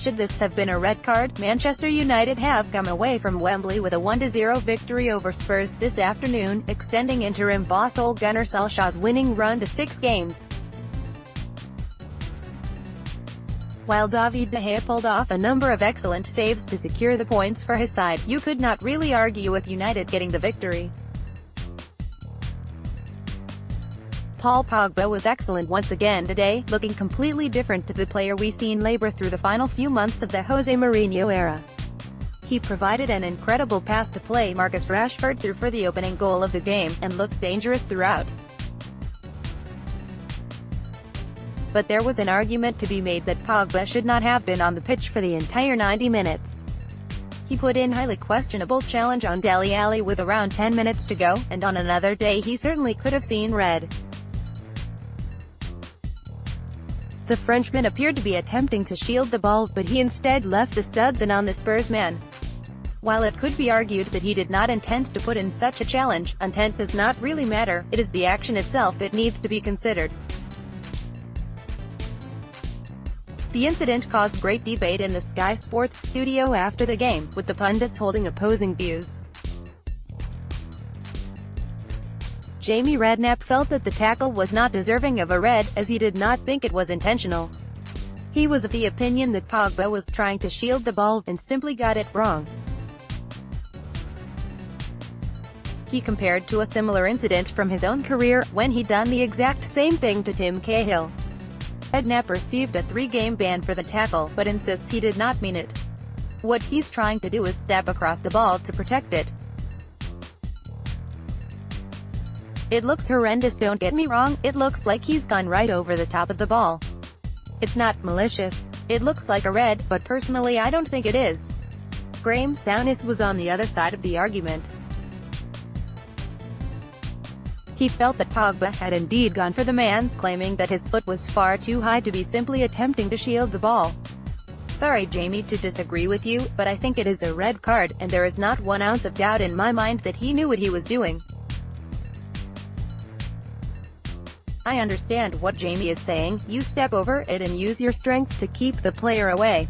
should this have been a red card? Manchester United have come away from Wembley with a 1-0 victory over Spurs this afternoon, extending interim boss Ole Gunnar Solskjaer's winning run to 6 games. While David De Gea pulled off a number of excellent saves to secure the points for his side, you could not really argue with United getting the victory. Paul Pogba was excellent once again today, looking completely different to the player we seen labour through the final few months of the Jose Mourinh era. He provided an incredible pass to play Marcus Rashford through for the opening goal of the game, and looked dangerous throughout. But there was an argument to be made that Pogba should not have been on the pitch for the entire 90 minutes. He put in highly questionable challenge on Dele Alli with around 10 minutes to go, and on another day he certainly could have seen red. The Frenchman appeared to be attempting to shield the ball, but he instead left the studs in on the Spurs man. While it could be argued that he did not intend to put in such a challenge, intent does not really matter, it is the action itself that needs to be considered. The incident caused great debate in the Sky Sports studio after the game, with the pundits holding opposing views. Jamie Redknapp felt that the tackle was not deserving of a red, as he did not think it was intentional. He was of the opinion that Pogba was trying to shield the ball, and simply got it wrong. He compared to a similar incident from his own career, when he'd done the exact same thing to Tim Cahill. Redknapp received a 3-game ban for the tackle, but insists he did not mean it. What he's trying to do is step across the ball to protect it. It looks horrendous, don't get me wrong, it looks like he's gone right over the top of the ball. It's not malicious. It looks like a red, but personally I don't think it is. Graham Souness was on the other side of the argument. He felt that Pogba had indeed gone for the man, claiming that his foot was far too high to be simply attempting to shield the ball. Sorry Jamie to disagree with you, but I think it is a red card, and there is not 1 ounce of doubt in my mind that he knew what he was doing. I understand what Jamie is saying, you step over it and use your strength to keep the player away.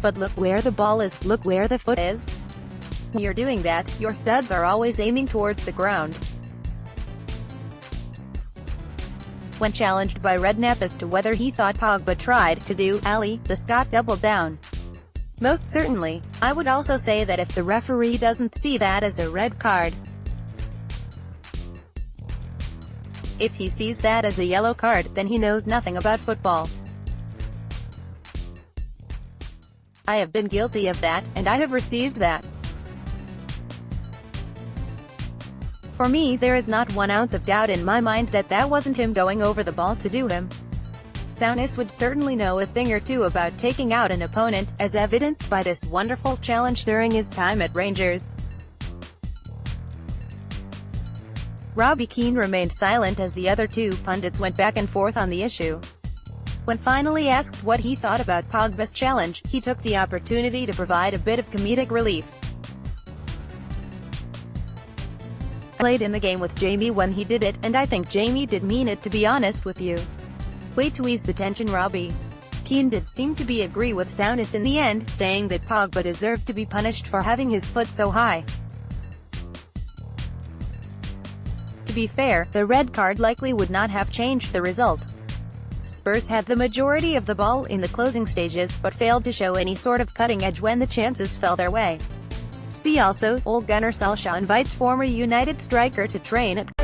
But look where the ball is, look where the foot is. When you're doing that, your studs are always aiming towards the ground. When challenged by Redknapp as to whether he thought Pogba tried to do Alli, the Scot doubled down. Most certainly. I would also say that if the referee doesn't see that as a red card, if he sees that as a yellow card, then he knows nothing about football. I have been guilty of that, and I have received that. For me, there is not 1 ounce of doubt in my mind that that wasn't him going over the ball to do him. Souness would certainly know a thing or two about taking out an opponent, as evidenced by this wonderful challenge during his time at Rangers. Robbie Keane remained silent as the other two pundits went back and forth on the issue. When finally asked what he thought about Pogba's challenge, he took the opportunity to provide a bit of comedic relief. I played in the game with Jamie when he did it, and I think Jamie did mean it, to be honest with you. Way to ease the tension, Robbie. Keane did seem to be agree with Souness in the end, saying that Pogba deserved to be punished for having his foot so high. To be fair, the red card likely would not have changed the result. Spurs had the majority of the ball in the closing stages, but failed to show any sort of cutting edge when the chances fell their way. See also, Ole Gunnar Solskjaer invites former United striker to train at